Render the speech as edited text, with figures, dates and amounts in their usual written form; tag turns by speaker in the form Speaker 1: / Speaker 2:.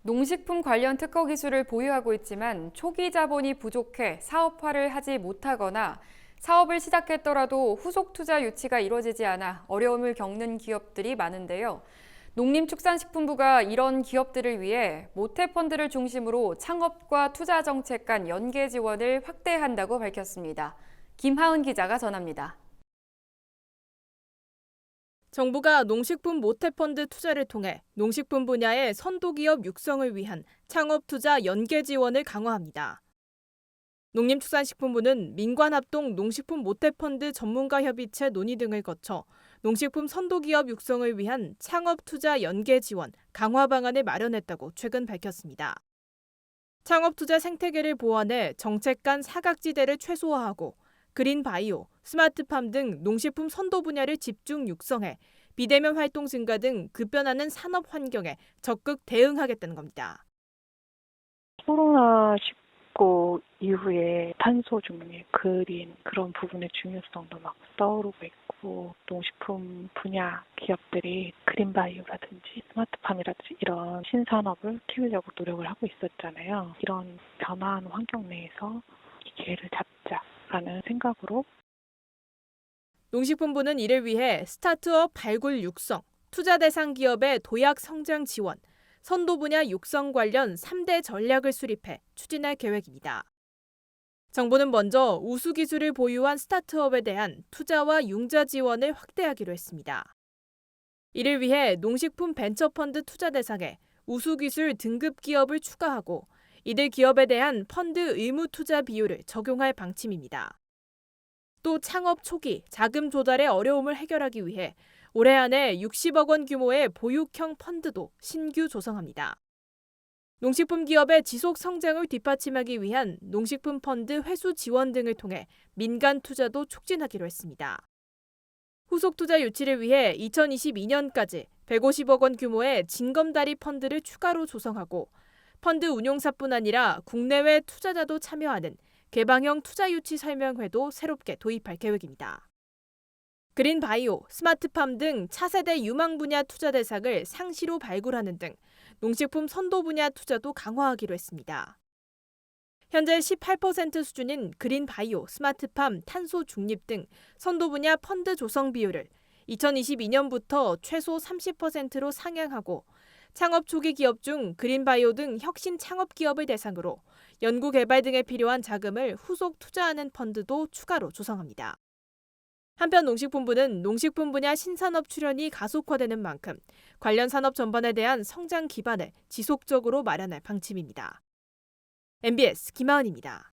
Speaker 1: 농식품 관련 특허 기술을 보유하고 있지만 초기 자본이 부족해 사업화를 하지 못하거나 사업을 시작했더라도 후속 투자 유치가 이루어지지 않아 어려움을 겪는 기업들이 많은데요. 농림축산식품부가 이런 기업들을 위해 모태펀드를 중심으로 창업과 투자 정책 간 연계 지원을 확대한다고 밝혔습니다. 김하은 기자가 전합니다.
Speaker 2: 정부가 농식품 모태펀드 투자를 통해 농식품 분야의 선도기업 육성을 위한 창업투자 연계 지원을 강화합니다. 농림축산식품부는 민관합동 농식품 모태펀드 전문가협의체 논의 등을 거쳐 농식품 선도기업 육성을 위한 창업투자 연계 지원 강화 방안을 마련했다고 최근 밝혔습니다. 창업투자 생태계를 보완해 정책 간 사각지대를 최소화하고 그린바이오, 스마트팜 등 농식품 선도 분야를 집중 육성해 비대면 활동 증가 등 급변하는 산업 환경에 적극 대응하겠다는 겁니다.
Speaker 3: 코로나19 이후에 탄소 중립, 그린 그런 부분의 중요성도 막 떠오르고 있고 농식품 분야 기업들이 그린바이오라든지 스마트팜이라든지 이런 신산업을 키우려고 노력을 하고 있었잖아요. 이런 변화한 환경 내에서 이 기회를 잡자라는 생각으로
Speaker 2: 농식품부는 이를 위해 스타트업 발굴 육성, 투자 대상 기업의 도약 성장 지원, 선도 분야 육성 관련 3대 전략을 수립해 추진할 계획입니다. 정부는 먼저 우수 기술을 보유한 스타트업에 대한 투자와 융자 지원을 확대하기로 했습니다. 이를 위해 농식품 벤처펀드 투자 대상에 우수 기술 등급 기업을 추가하고 이들 기업에 대한 펀드 의무 투자 비율을 적용할 방침입니다. 또 창업 초기 자금 조달의 어려움을 해결하기 위해 올해 안에 60억 원 규모의 보육형 펀드도 신규 조성합니다. 농식품 기업의 지속 성장을 뒷받침하기 위한 농식품 펀드 회수 지원 등을 통해 민간 투자도 촉진하기로 했습니다. 후속 투자 유치를 위해 2022년까지 150억 원 규모의 징검다리 펀드를 추가로 조성하고 펀드 운용사뿐 아니라 국내외 투자자도 참여하는 개방형 투자 유치 설명회도 새롭게 도입할 계획입니다. 그린바이오, 스마트팜 등 차세대 유망 분야 투자 대상을 상시로 발굴하는 등 농식품 선도 분야 투자도 강화하기로 했습니다. 현재 18% 수준인 그린바이오, 스마트팜, 탄소 중립 등 선도 분야 펀드 조성 비율을 2022년부터 최소 30%로 상향하고 창업 초기 기업 중 그린바이오 등 혁신 창업 기업을 대상으로 연구개발 등에 필요한 자금을 후속 투자하는 펀드도 추가로 조성합니다. 한편 농식품부는 농식품 분야 신산업 출현이 가속화되는 만큼 관련 산업 전반에 대한 성장 기반을 지속적으로 마련할 방침입니다. MBS 김하은입니다.